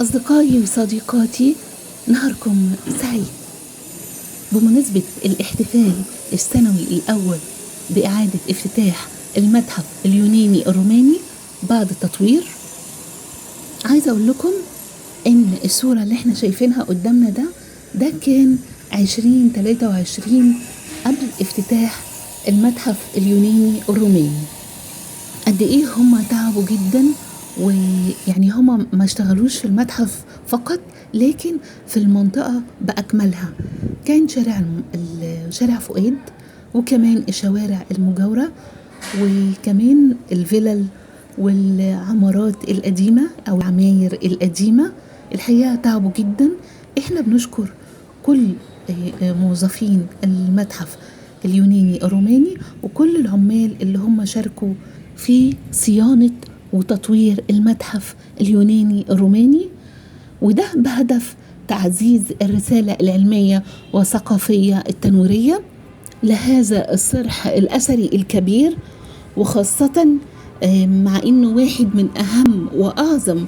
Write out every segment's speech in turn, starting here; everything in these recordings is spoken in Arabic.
أصدقائي وصديقاتي، نهاركم سعيد. بمناسبة الاحتفال السنوي الأول بإعادة افتتاح المتحف اليوناني الروماني بعد التطوير، عايزة أقول لكم إن الصورة اللي احنا شايفينها قدامنا ده كان 2023 قبل افتتاح المتحف اليوناني الروماني. قد ايه هم تعبوا جدا، ويعني هم ما اشتغلوش في المتحف فقط لكن في المنطقة بأكملها. كان شارع فؤاد، وكمان الشوارع المجاورة، وكمان الفلل والعمارات القديمة أو العماير القديمة. الحقيقة تعبوا جدا. احنا بنشكر كل موظفين المتحف اليوناني الروماني وكل العمال اللي هم شاركوا في صيانة وتطوير المتحف اليوناني الروماني، وده بهدف تعزيز الرسالة العلمية والثقافية التنويرية لهذا الصرح الأثري الكبير، وخاصة مع إنه واحد من أهم وأعظم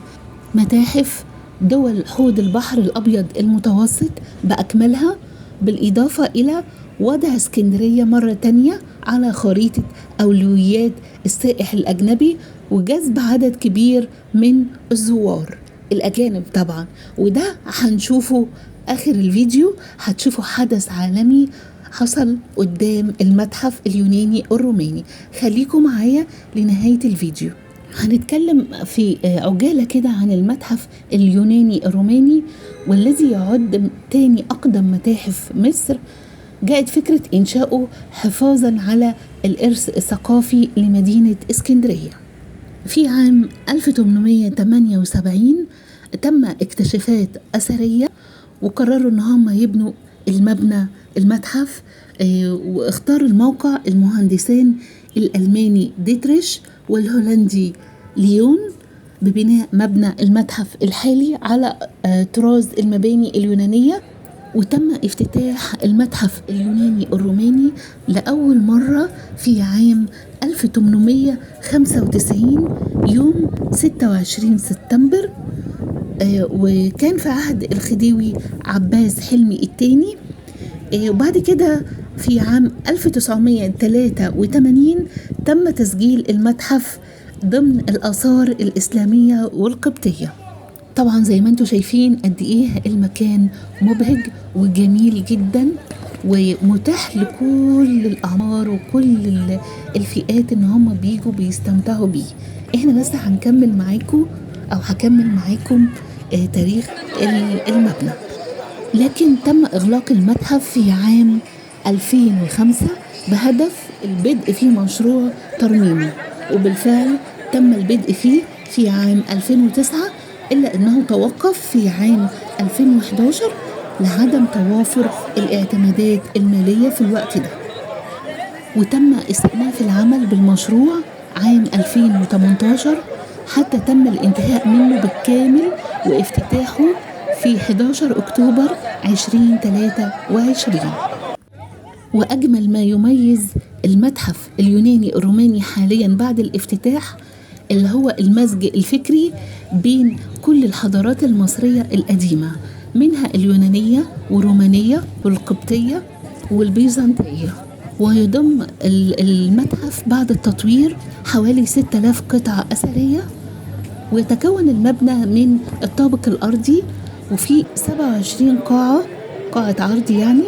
متاحف دول حوض البحر الأبيض المتوسط بأكملها، بالإضافة إلى وضع اسكندرية مرة تانية على خريطة أولويات السائح الأجنبي وجذب عدد كبير من الزوار الأجانب طبعا. وده هنشوفه آخر الفيديو، هتشوفوا حدث عالمي حصل قدام المتحف اليوناني الروماني. خليكم معايا لنهاية الفيديو. هنتكلم في عجالة كده عن المتحف اليوناني الروماني، والذي يعد تاني أقدم متاحف مصر. جاءت فكرة إنشاؤه حفاظا على الإرث الثقافي لمدينة اسكندرية. في عام 1878 تم اكتشافات أثرية، وقرروا إن هم يبنوا المتحف، واختار الموقع المهندسان الألماني ديتريش والهولندي ليون ببناء مبنى المتحف الحالي على طراز المباني اليونانية. وتم افتتاح المتحف اليوناني الروماني لأول مرة في عام 1895 يوم 26 سبتمبر، وكان في عهد الخديوي عباس حلمي الثاني. وبعد كده في عام 1983 تم تسجيل المتحف ضمن الآثار الإسلامية والقبطية. طبعا زي ما انتم شايفين قد ايه المكان مبهج وجميل جدا، ومتاح لكل الأعمار وكل الفئات ان هم بيجوا بيستمتعوا بيه. احنا بس هكمل معاكم تاريخ المبنى. لكن تم إغلاق المتحف في عام 2005 بهدف البدء في مشروع ترميمه، وبالفعل تم البدء فيه في عام 2009، إلا أنه توقف في عام 2011 لعدم توافر الاعتمادات المالية في الوقت ده. وتم استئناف العمل بالمشروع عام 2018 حتى تم الانتهاء منه بالكامل وافتتاحه في 11 أكتوبر 2023. وأجمل ما يميز المتحف اليوناني الروماني حاليا بعد الافتتاح اللي هو المزج الفكري بين كل الحضارات المصرية القديمة، منها اليونانية والرومانية والقبطية والبيزنطية. ويضم المتحف بعد التطوير حوالي 6000 قطعة أثرية، ويتكون المبنى من الطابق الأرضي، وفي 27 قاعة عرض يعني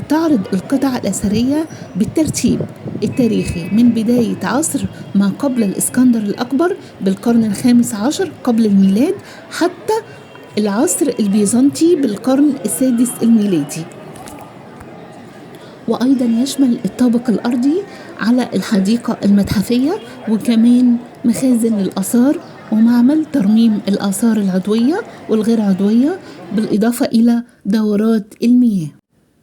تعرض القطع الأثرية بالترتيب التاريخي من بداية عصر ما قبل الإسكندر الأكبر بالقرن ال15 قبل الميلاد حتى العصر البيزنطي بالقرن السادس الميلادي. وأيضا يشمل الطابق الأرضي على الحديقة المتحفية، وكمان مخازن للآثار ومعمل ترميم الآثار العضوية والغير عضوية، بالإضافة إلى دورات المياه.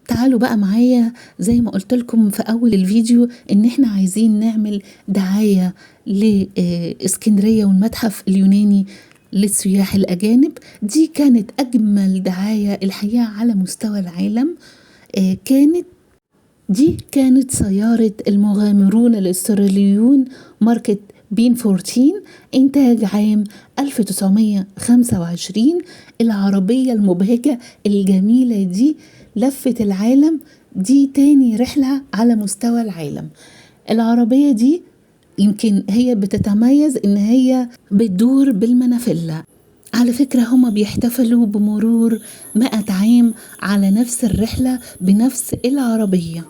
تعالوا بقى معايا زي ما قلت لكم في أول الفيديو إن إحنا عايزين نعمل دعاية لإسكندرية والمتحف اليوناني للسياح الأجانب. دي كانت أجمل دعاية الحقيقة على مستوى العالم. كانت سيارة المغامرون الأستراليون ماركة بين 14 إنتاج عام 1925. العربية المبهجة الجميلة دي لفت العالم، دي تاني رحلة على مستوى العالم. العربية دي يمكن هي بتتميز إن هي بتدور بالمنافلة. على فكرة هما بيحتفلوا بمرور 100 عام على نفس الرحلة بنفس العربية.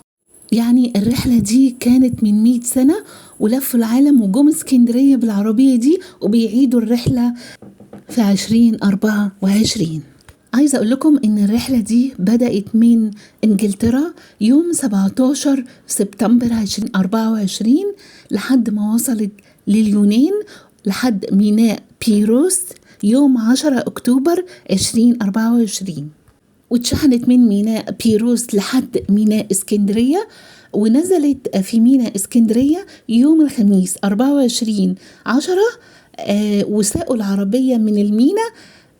يعني الرحلة دي كانت من 100 سنة ولفوا العالم وجم اسكندرية بالعربية دي، وبيعيدوا الرحلة في 2024. عايزة أقول لكم إن الرحلة دي بدأت من إنجلترا يوم 17 سبتمبر 2024 لحد ما وصلت لليونان لحد ميناء بيروس يوم 10 أكتوبر 2024، واتشحنت من ميناء بيروس لحد ميناء اسكندرية، ونزلت في ميناء اسكندرية يوم الخميس 24/10. وساقوا العربية من الميناء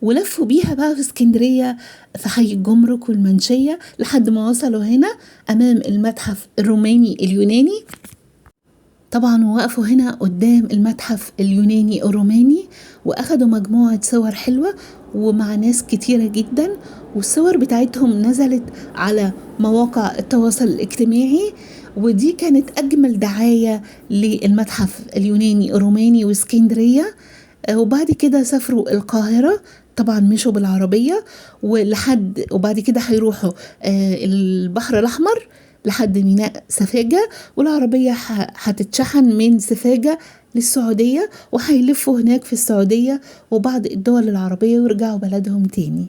ولفوا بيها بقى في اسكندرية في حي الجمرك والمنشية لحد ما وصلوا هنا أمام المتحف الروماني اليوناني. طبعا وقفوا هنا قدام المتحف اليوناني الروماني وأخدوا مجموعة صور حلوة ومع ناس كتيرة جدا، والصور بتاعتهم نزلت على مواقع التواصل الاجتماعي، ودي كانت أجمل دعاية للمتحف اليوناني الروماني واسكندرية. وبعد كده سافروا القاهرة، طبعا مشوا بالعربية وبعد كده هيروحوا البحر الأحمر لحد ميناء سفاجة، والعربية هتتشحن من سفاجة للسعودية وهيلفوا هناك في السعودية وبعض الدول العربية ويرجعوا بلدهم تاني.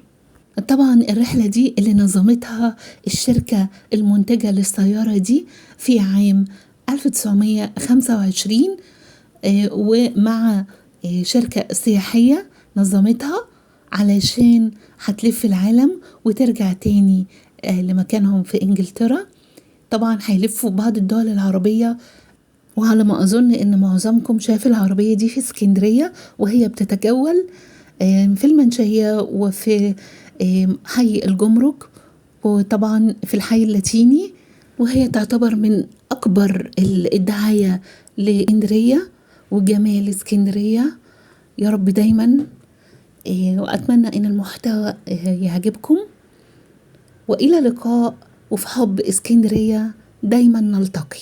طبعا الرحلة دي اللي نظمتها الشركة المنتجة للسيارة دي في عام 1925 ومع شركة سياحية نظمتها علشان هتلف العالم وترجع تاني لمكانهم في إنجلترا. طبعا هيلفوا بعض الدول العربية، وعلى ما أظن إن معظمكم شاف العربية دي في اسكندرية وهي بتتجول في المنشية وفي حي الجمرك وطبعا في الحي اللاتيني، وهي تعتبر من أكبر الدعاية لإسكندرية وجمال اسكندرية. يا رب دايما، وأتمنى إن المحتوى يعجبكم، وإلى لقاء، وفي حب اسكندرية دايما نلتقي.